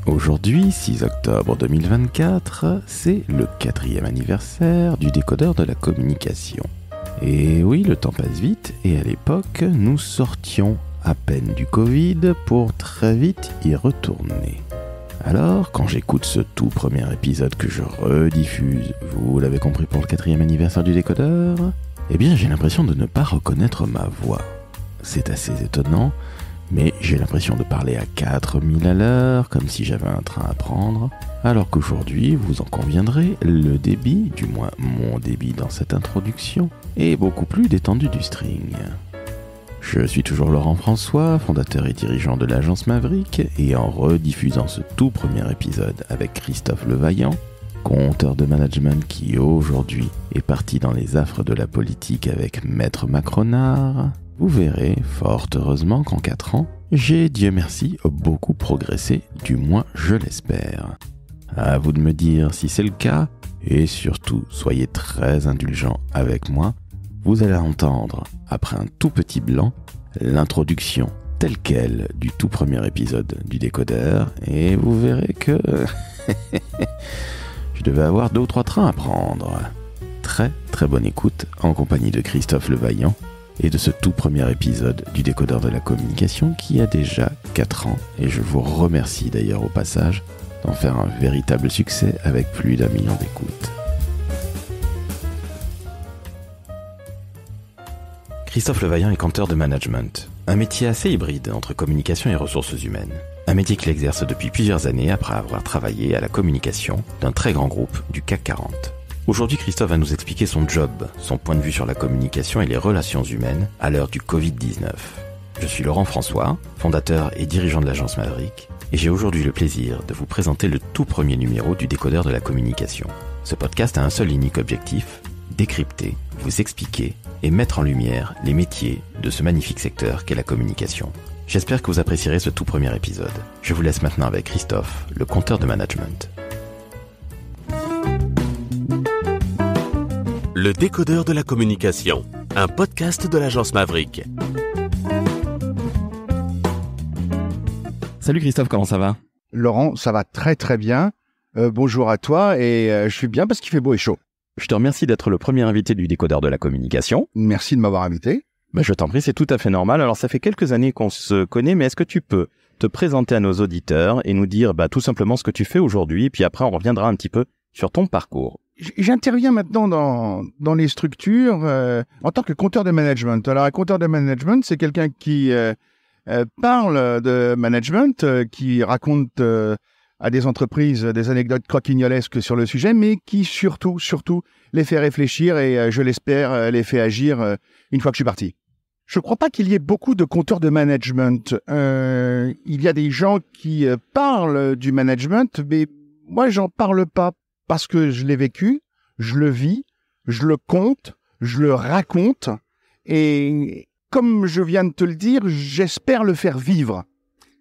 Aujourd'hui, 6 octobre 2024, c'est le 4e anniversaire du décodeur de la communication. Et oui, le temps passe vite, et à l'époque, nous sortions à peine du Covid pour très vite y retourner. Alors, quand j'écoute ce tout premier épisode que je rediffuse, vous l'avez compris pour le 4e anniversaire du décodeur, eh bien j'ai l'impression de ne pas reconnaître ma voix. C'est assez étonnant, mais j'ai l'impression de parler à 4000 à l'heure, comme si j'avais un train à prendre, alors qu'aujourd'hui, vous en conviendrez, le débit, du moins mon débit dans cette introduction, est beaucoup plus détendu du string. Je suis toujours Laurent François, fondateur et dirigeant de l'agence Maverick, et en rediffusant ce tout premier épisode avec Christophe Levaillant, conteur de management qui aujourd'hui est parti dans les affres de la politique avec Maître Macronard, vous verrez fort heureusement qu'en 4 ans, j'ai, Dieu merci, beaucoup progressé, du moins je l'espère. À vous de me dire si c'est le cas, et surtout soyez très indulgents avec moi, vous allez entendre, après un tout petit blanc, l'introduction telle quelle du tout premier épisode du décodeur, et vous verrez que je devais avoir 2 ou 3 trains à prendre. Très très bonne écoute en compagnie de Christophe Levaillant et de ce tout premier épisode du décodeur de la communication qui a déjà 4 ans, et je vous remercie d'ailleurs au passage d'en faire un véritable succès avec plus d'1 million d'écoutes. Christophe Levaillant est conteur de management, un métier assez hybride entre communication et ressources humaines. Un métier qu'il exerce depuis plusieurs années après avoir travaillé à la communication d'un très grand groupe du CAC 40. Aujourd'hui, Christophe va nous expliquer son job, son point de vue sur la communication et les relations humaines à l'heure du Covid-19. Je suis Laurent François, fondateur et dirigeant de l'agence Maverick, et j'ai aujourd'hui le plaisir de vous présenter le tout premier numéro du décodeur de la communication. Ce podcast a un seul et unique objectif, décrypter, vous expliquer et mettre en lumière les métiers de ce magnifique secteur qu'est la communication. J'espère que vous apprécierez ce tout premier épisode. Je vous laisse maintenant avec Christophe, le conteur de management. Le décodeur de la communication, un podcast de l'agence Maverick. Salut Christophe, comment ça va ? Laurent, ça va très très bien. Bonjour à toi, et je suis bien parce qu'il fait beau et chaud. Je te remercie d'être le premier invité du décodeur de la communication. Merci de m'avoir invité. Je t'en prie, c'est tout à fait normal. Alors ça fait quelques années qu'on se connaît, mais est-ce que tu peux te présenter à nos auditeurs et nous dire tout simplement ce que tu fais aujourd'hui, puis après on reviendra un petit peu sur ton parcours. J'interviens maintenant dans les structures en tant que conteur de management. Alors un conteur de management, c'est quelqu'un qui parle de management, qui raconte à des entreprises des anecdotes croquignolesques sur le sujet, mais qui surtout les fait réfléchir et, je l'espère, les fait agir une fois que je suis parti. Je ne crois pas qu'il y ait beaucoup de compteurs de management. Il y a des gens qui parlent du management, mais moi, j'en parle pas parce que je l'ai vécu, je le vis, je le compte, je le raconte, et comme je viens de te le dire, j'espère le faire vivre.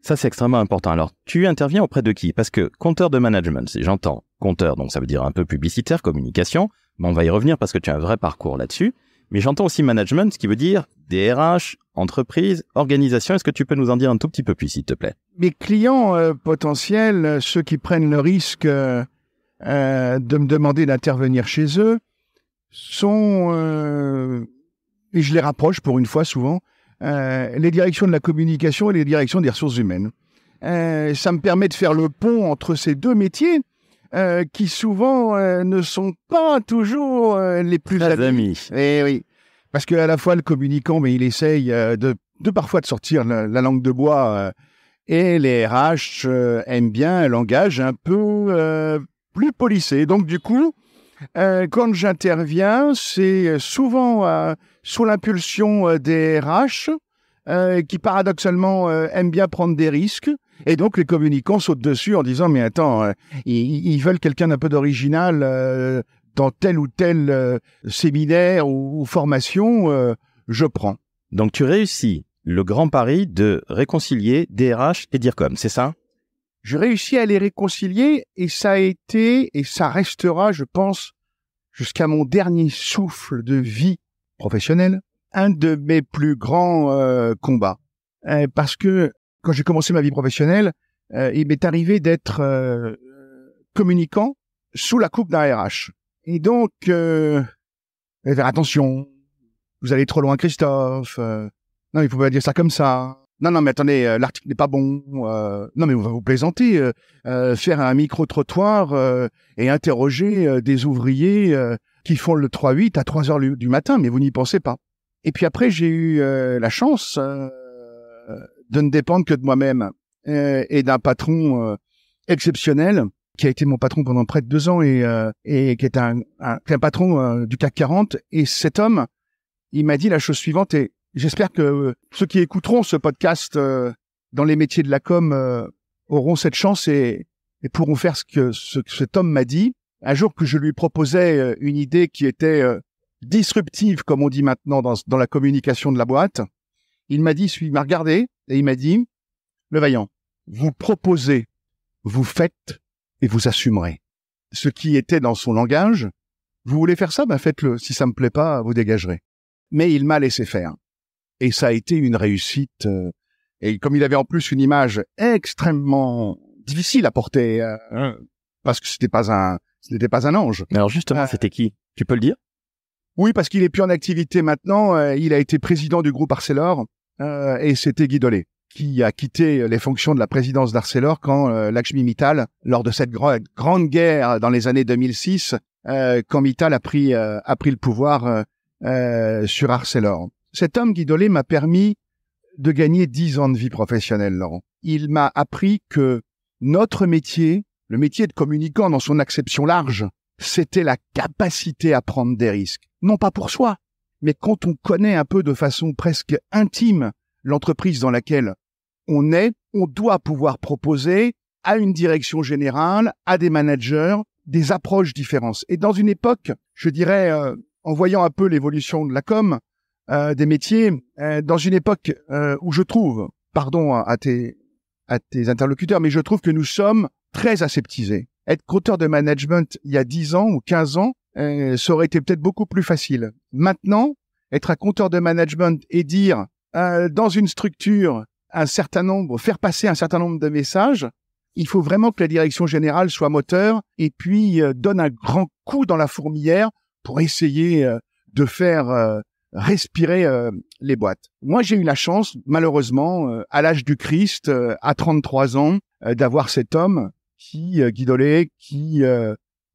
Ça, c'est extrêmement important. Alors, tu interviens auprès de qui ? Parce que conteur de management, si j'entends conteur, donc ça veut dire un peu publicitaire, communication, mais on va y revenir parce que tu as un vrai parcours là-dessus. Mais j'entends aussi management, ce qui veut dire DRH, entreprise, organisation. Est-ce que tu peux nous en dire un tout petit peu plus, s'il te plaît ? Mes clients potentiels, ceux qui prennent le risque de me demander d'intervenir chez eux, sont, et je les rapproche pour une fois souvent, les directions de la communication et les directions des ressources humaines. Ça me permet de faire le pont entre ces deux métiers qui souvent ne sont pas toujours les plus amis. Eh oui, parce qu'à la fois le communicant, mais il essaye de parfois de sortir la langue de bois, et les RH aiment bien un langage un peu plus policé. Donc du coup, quand j'interviens, c'est souvent sous l'impulsion des RH qui paradoxalement aiment bien prendre des risques. Et donc, les communicants sautent dessus en disant « Mais attends, ils veulent quelqu'un d'un peu d'original dans tel ou tel séminaire ou formation, je prends. » Donc, tu réussis le grand pari de réconcilier DRH et DIRCOM, c'est ça ? Je réussis à les réconcilier et ça a été, et ça restera, je pense, jusqu'à mon dernier souffle de vie professionnelle, un de mes plus grands combats. Parce que quand j'ai commencé ma vie professionnelle, il m'est arrivé d'être communicant sous la coupe d'un RH. Et donc, faire attention, vous allez trop loin, Christophe. Non, il faut pas dire ça comme ça. Non, mais attendez, l'article n'est pas bon. Non, mais vous plaisantez. Faire un micro-trottoir et interroger des ouvriers qui font le 3-8 à 3 heures du matin, mais vous n'y pensez pas. Et puis après, j'ai eu la chance de ne dépendre que de moi-même et d'un patron exceptionnel qui a été mon patron pendant près de 2 ans et qui est un patron du CAC 40. Et cet homme, il m'a dit la chose suivante, et j'espère que ceux qui écouteront ce podcast dans les métiers de la com auront cette chance et pourront faire ce que cet homme m'a dit. Un jour que je lui proposais une idée qui était disruptive, comme on dit maintenant dans la communication de la boîte, il m'a regardé et il m'a dit, le vaillant, vous proposez, vous faites et vous assumerez. Ce qui était dans son langage, vous voulez faire ça, faites-le. Si ça me plaît pas, vous dégagerez. Mais il m'a laissé faire. Et ça a été une réussite. Et comme il avait en plus une image extrêmement difficile à porter, parce que ce n'était pas un ange. Alors justement, c'était qui? Tu peux le dire? Oui, parce qu'il est plus en activité maintenant. Il a été président du groupe Arcelor et c'était Guy Dolé qui a quitté les fonctions de la présidence d'Arcelor quand Lakshmi Mittal, lors de cette grande guerre dans les années 2006, quand Mittal a pris le pouvoir sur Arcelor. Cet homme, Guy Dolé, m'a permis de gagner 10 ans de vie professionnelle, Laurent. Il m'a appris que notre métier, le métier de communicant dans son acception large, c'était la capacité à prendre des risques. Non pas pour soi, mais quand on connaît un peu de façon presque intime l'entreprise dans laquelle on est, on doit pouvoir proposer à une direction générale, à des managers, des approches différentes. Et dans une époque, je dirais, en voyant un peu l'évolution de la com, des métiers, dans une époque où je trouve, pardon à tes interlocuteurs, mais je trouve que nous sommes très aseptisés. Être compteur de management il y a 10 ans ou 15 ans, ça aurait été peut-être beaucoup plus facile. Maintenant, être un compteur de management et dire dans une structure faire passer un certain nombre de messages, il faut vraiment que la direction générale soit moteur et puis donne un grand coup dans la fourmilière pour essayer de faire respirer les boîtes. Moi, j'ai eu la chance, malheureusement, à l'âge du Christ, à 33 ans, d'avoir cet homme Guy Dolé,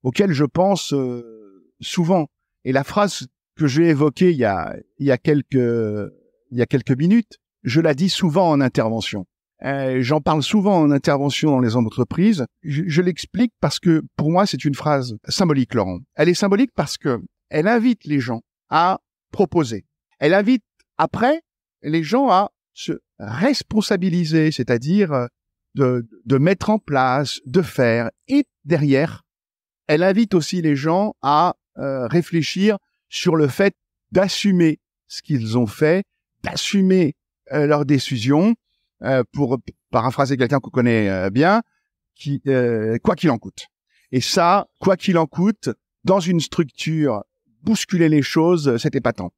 auquel je pense souvent. Et la phrase que j'ai évoquée il y a quelques minutes, je la dis souvent en intervention. J'en parle souvent en intervention dans les entreprises. Je l'explique parce que pour moi, c'est une phrase symbolique, Laurent. Elle est symbolique parce que elle invite les gens à proposer. Elle invite après les gens à se responsabiliser, c'est-à-dire de mettre en place, de faire. Et derrière, elle invite aussi les gens à réfléchir sur le fait d'assumer ce qu'ils ont fait, d'assumer leurs décisions, pour paraphraser quelqu'un qu'on connaît bien, quoi qu'il en coûte. Et ça, quoi qu'il en coûte, dans une structure, bousculer les choses, c'est épatant.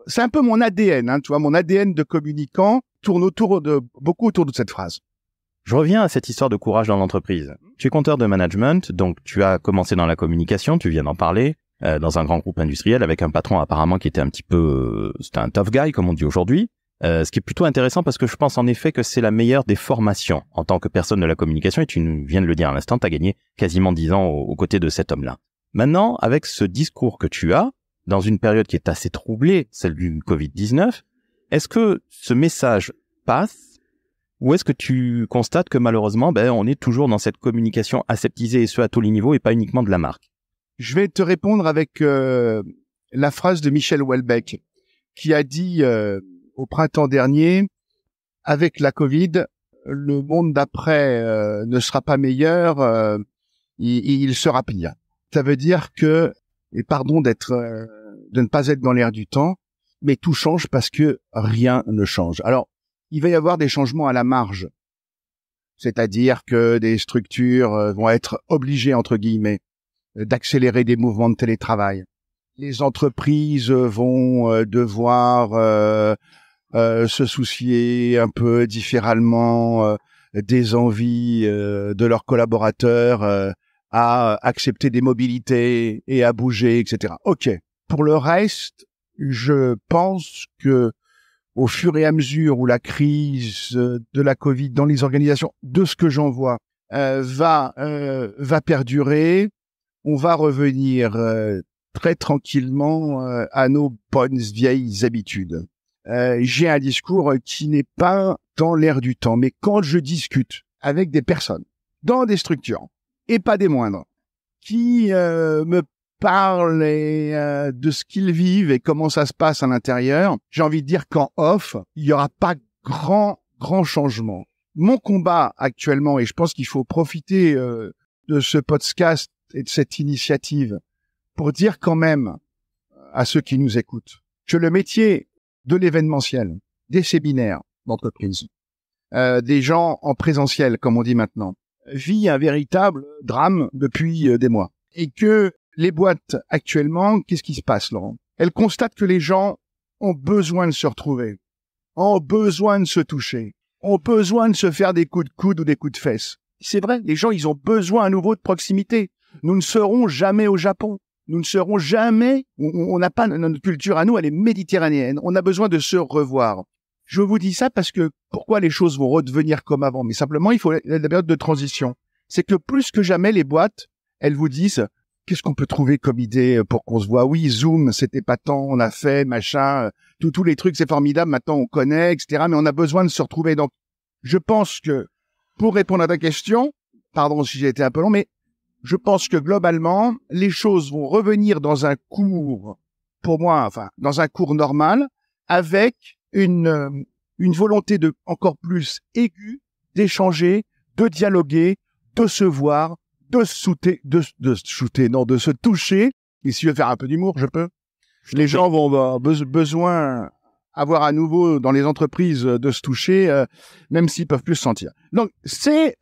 C'est un peu mon ADN, tu vois, mon ADN de communicant tourne beaucoup autour de cette phrase. Je reviens à cette histoire de courage dans l'entreprise. Tu es compteur de management, donc tu as commencé dans la communication, tu viens d'en parler, dans un grand groupe industriel avec un patron apparemment qui était un petit peu, c'était un tough guy comme on dit aujourd'hui. Ce qui est plutôt intéressant parce que je pense en effet que c'est la meilleure des formations en tant que personne de la communication et tu viens de le dire à l'instant, tu as gagné quasiment 10 ans aux côtés de cet homme-là. Maintenant, avec ce discours que tu as, dans une période qui est assez troublée, celle du Covid-19, est-ce que ce message passe ou est-ce que tu constates que malheureusement, on est toujours dans cette communication aseptisée et ce à tous les niveaux et pas uniquement de la marque? Je vais te répondre avec la phrase de Michel Houellebecq qui a dit au printemps dernier, avec la Covid, le monde d'après ne sera pas meilleur, il sera pire. Ça veut dire que, et pardon de ne pas être dans l'air du temps, mais tout change parce que rien ne change. Alors, il va y avoir des changements à la marge. C'est-à-dire que des structures vont être obligées, entre guillemets, d'accélérer des mouvements de télétravail. Les entreprises vont devoir se soucier un peu différemment des envies de leurs collaborateurs à accepter des mobilités et à bouger, etc. OK. Pour le reste, je pense que au fur et à mesure où la crise de la Covid dans les organisations, de ce que j'en vois, va perdurer, on va revenir très tranquillement à nos bonnes vieilles habitudes. J'ai un discours qui n'est pas dans l'air du temps, mais quand je discute avec des personnes dans des structures, et pas des moindres, qui me parlent de ce qu'ils vivent et comment ça se passe à l'intérieur, j'ai envie de dire qu'en off, il n'y aura pas grand changement. Mon combat actuellement, et je pense qu'il faut profiter de ce podcast et de cette initiative pour dire quand même à ceux qui nous écoutent que le métier de l'événementiel, des séminaires d'entreprise, des gens en présentiel, comme on dit maintenant, vit un véritable drame depuis des mois. Et que les boîtes actuellement, qu'est-ce qui se passe, Laurent? Elles constatent que les gens ont besoin de se retrouver, ont besoin de se toucher, ont besoin de se faire des coups de coude ou des coups de fesses. C'est vrai, les gens, ils ont besoin à nouveau de proximité. Nous ne serons jamais au Japon. Nous ne serons jamais, on n'a pas, notre culture à nous, elle est méditerranéenne. On a besoin de se revoir. Je vous dis ça parce que pourquoi les choses vont redevenir comme avant? Mais simplement, il faut la période de transition. C'est que plus que jamais, les boîtes, elles vous disent, qu'est-ce qu'on peut trouver comme idée pour qu'on se voit? Oui, Zoom, c'était pas tant, on a fait, machin, tous les trucs, c'est formidable, maintenant on connaît, etc. Mais on a besoin de se retrouver. Donc, je pense que, pour répondre à ta question, pardon si j'ai été un peu long, mais je pense que globalement, les choses vont revenir dans un cours, pour moi, enfin, dans un cours normal, avec une volonté de encore plus aiguë d'échanger, de dialoguer, de se voir, de se toucher. Et si je veux faire un peu d'humour, je peux. Les gens vont avoir besoin avoir à nouveau dans les entreprises de se toucher, même s'ils peuvent plus se sentir. Donc c'est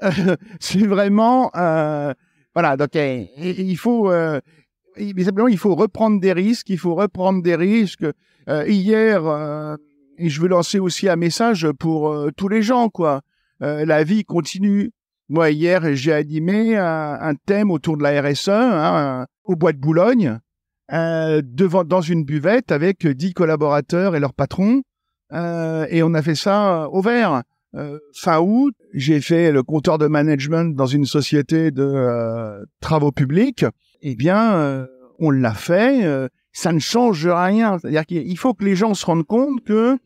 vraiment voilà. Donc il faut simplement il faut reprendre des risques. Hier, et je veux lancer aussi un message pour tous les gens, quoi. La vie continue. Moi, hier, j'ai animé un thème autour de la RSE au Bois de Boulogne, dans une buvette avec 10 collaborateurs et leurs patrons. Et on a fait ça au vert. Fin août, j'ai fait le compteur de management dans une société de travaux publics. Eh bien, on l'a fait. Ça ne change rien. C'est-à-dire qu'il faut que les gens se rendent compte que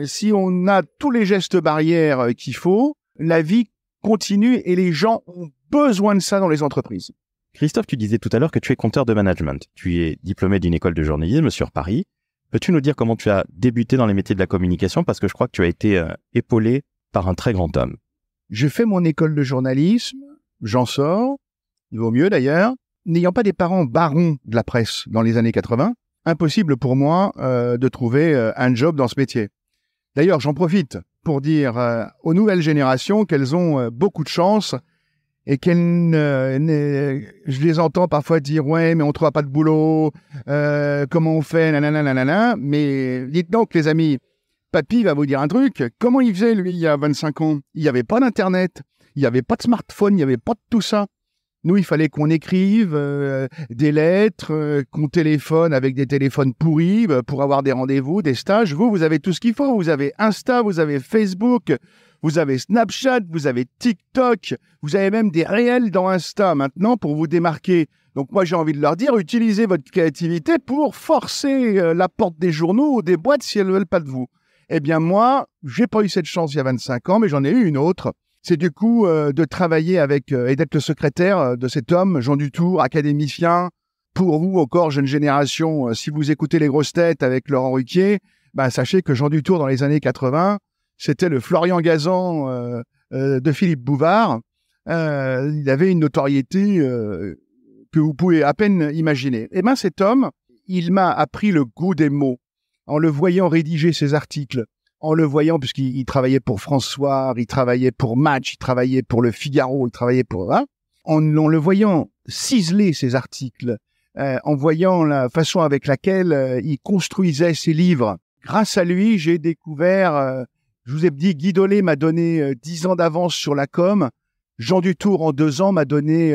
si on a tous les gestes barrières qu'il faut, la vie continue et les gens ont besoin de ça dans les entreprises. Christophe, tu disais tout à l'heure que tu es compteur de management. Tu es diplômé d'une école de journalisme sur Paris. Peux-tu nous dire comment tu as débuté dans les métiers de la communication? Parce que je crois que tu as été épaulé par un très grand homme. Je fais mon école de journalisme, j'en sors, il vaut mieux d'ailleurs. N'ayant pas des parents barons de la presse dans les années 80, impossible pour moi de trouver un job dans ce métier. D'ailleurs, j'en profite pour dire aux nouvelles générations qu'elles ont beaucoup de chance et je les entends parfois dire « Ouais, mais on ne trouvera pas de boulot, comment on fait, nanana ». Mais dites donc, les amis, papy va vous dire un truc. Comment il faisait, lui, il y a 25 ans? Il n'y avait pas d'Internet, il n'y avait pas de smartphone, il n'y avait pas de tout ça. Nous, il fallait qu'on écrive des lettres, qu'on téléphone avec des téléphones pourris pour avoir des rendez-vous, des stages. Vous avez tout ce qu'il faut. Vous avez Insta, vous avez Facebook, vous avez Snapchat, vous avez TikTok. Vous avez même des réels dans Insta maintenant pour vous démarquer. Donc moi, j'ai envie de leur dire, utilisez votre créativité pour forcer la porte des journaux ou des boîtes si elles ne veulent pas de vous. Eh bien moi, j'ai pas eu cette chance il y a 25 ans, mais j'en ai eu une autre. C'est du coup de travailler avec et d'être le secrétaire de cet homme, Jean Dutour, académicien. Pour vous, encore jeune génération, si vous écoutez Les Grosses Têtes avec Laurent Ruquier, sachez que Jean Dutour, dans les années 80, c'était le Florian Gazan de Philippe Bouvard. Il avait une notoriété que vous pouvez à peine imaginer. Et cet homme, il m'a appris le goût des mots en le voyant rédiger ses articles. En le voyant, puisqu'il travaillait pour François, il travaillait pour Match, il travaillait pour Le Figaro, il travaillait pour... En le voyant ciseler ses articles, en voyant la façon avec laquelle il construisait ses livres. Grâce à lui, j'ai découvert Je vous ai dit, Guy Dolé m'a donné 10 ans d'avance sur la com. Jean Dutour, en 2 ans, m'a donné,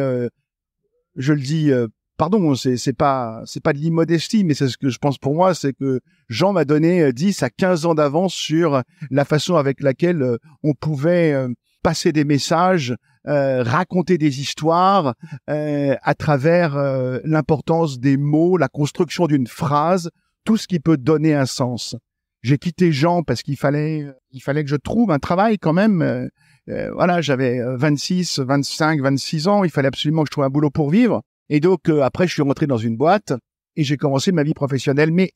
je le dis, pardon, c'est pas de l'immodestie, mais c'est ce que je pense pour moi, c'est que Jean m'a donné 10 à 15 ans d'avance sur la façon avec laquelle on pouvait passer des messages, raconter des histoires à travers l'importance des mots, la construction d'une phrase, tout ce qui peut donner un sens. J'ai quitté Jean parce qu'il fallait que je trouve un travail quand même. Voilà, j'avais 26, 25, 26 ans. Il fallait absolument que je trouve un boulot pour vivre. Et donc, après, je suis rentré dans une boîte et j'ai commencé ma vie professionnelle. Mais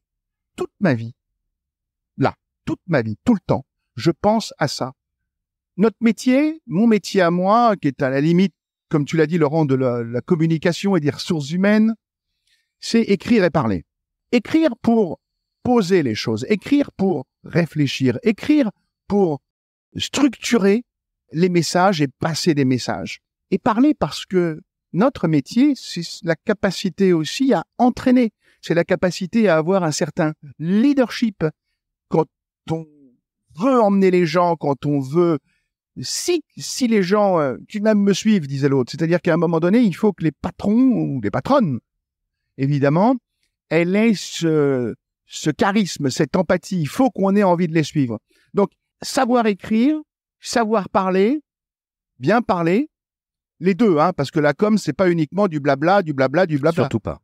toute ma vie, toute ma vie, tout le temps, je pense à ça. Notre métier, mon métier à moi, qui est à la limite, comme tu l'as dit, Laurent, de la communication et des ressources humaines, c'est écrire et parler. Écrire pour poser les choses, écrire pour réfléchir, écrire pour structurer les messages et passer des messages. Et parler parce que notre métier, c'est la capacité aussi à entraîner, c'est la capacité à avoir un certain leadership. Quand on veut emmener les gens, quand on veut... Si les gens, tu m'aimes me suivre, disait l'autre, c'est-à-dire qu'à un moment donné, il faut que les patrons ou les patronnes, évidemment, elles aient ce charisme, cette empathie. Il faut qu'on ait envie de les suivre. Donc, savoir écrire, savoir parler, bien parler, les deux, parce que la com, c'est pas uniquement du blabla.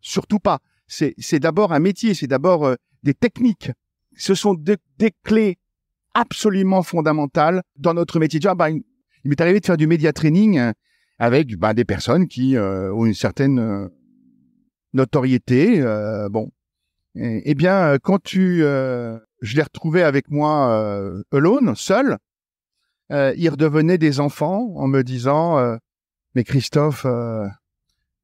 Surtout pas. C'est d'abord un métier, c'est d'abord des techniques. Ce sont des clés absolument fondamentales dans notre métier. Tu vois, il m'est arrivé de faire du média training avec des personnes qui ont une certaine notoriété. Eh bien, quand je les retrouvais avec moi alone, seul, ils redevenaient des enfants en me disant mais Christophe,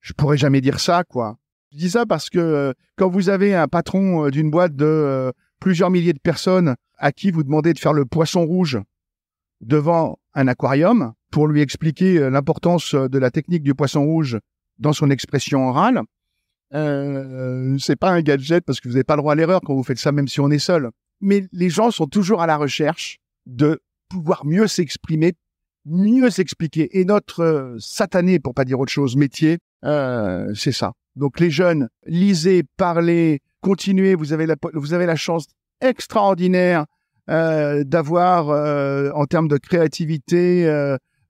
je pourrais jamais dire ça, quoi. Je dis ça parce que quand vous avez un patron d'une boîte de plusieurs milliers de personnes à qui vous demandez de faire le poisson rouge devant un aquarium pour lui expliquer l'importance de la technique du poisson rouge dans son expression orale, c'est pas un gadget parce que vous n'avez pas le droit à l'erreur quand vous faites ça, même si on est seul. Mais les gens sont toujours à la recherche de pouvoir mieux s'exprimer, mieux s'expliquer. Et notre satané, pour pas dire autre chose, métier, c'est ça. Donc les jeunes, lisez, parlez, continuez. Vous avez la chance extraordinaire d'avoir, en termes de créativité,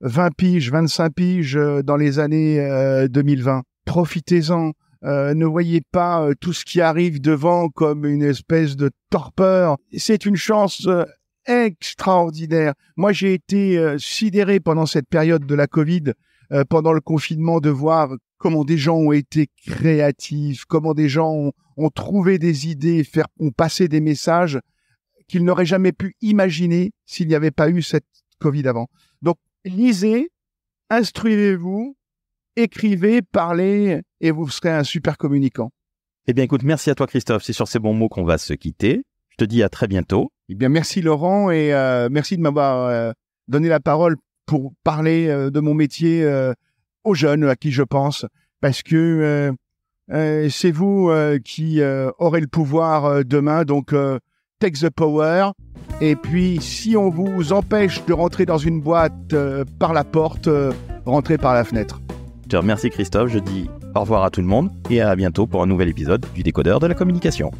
20 piges, 25 piges dans les années 2020. Profitez-en. Ne voyez pas tout ce qui arrive devant comme une espèce de torpeur. C'est une chance extraordinaire. Moi, j'ai été sidéré pendant cette période de la Covid, pendant le confinement, de voir comment des gens ont été créatifs, comment des gens ont trouvé des idées, ont passé des messages qu'ils n'auraient jamais pu imaginer s'il n'y avait pas eu cette Covid avant. Donc, lisez, instruisez-vous, écrivez, parlez, et vous serez un super communicant. Eh bien, écoute, merci à toi, Christophe. C'est sur ces bons mots qu'on va se quitter. Je te dis à très bientôt. Eh bien, merci Laurent, et merci de m'avoir donné la parole pour parler de mon métier aux jeunes à qui je pense, parce que c'est vous qui aurez le pouvoir demain, donc take the power. Et puis, si on vous empêche de rentrer dans une boîte par la porte, rentrez par la fenêtre. Je te remercie, Christophe. Je dis au revoir à tout le monde et à bientôt pour un nouvel épisode du Décodeur de la communication.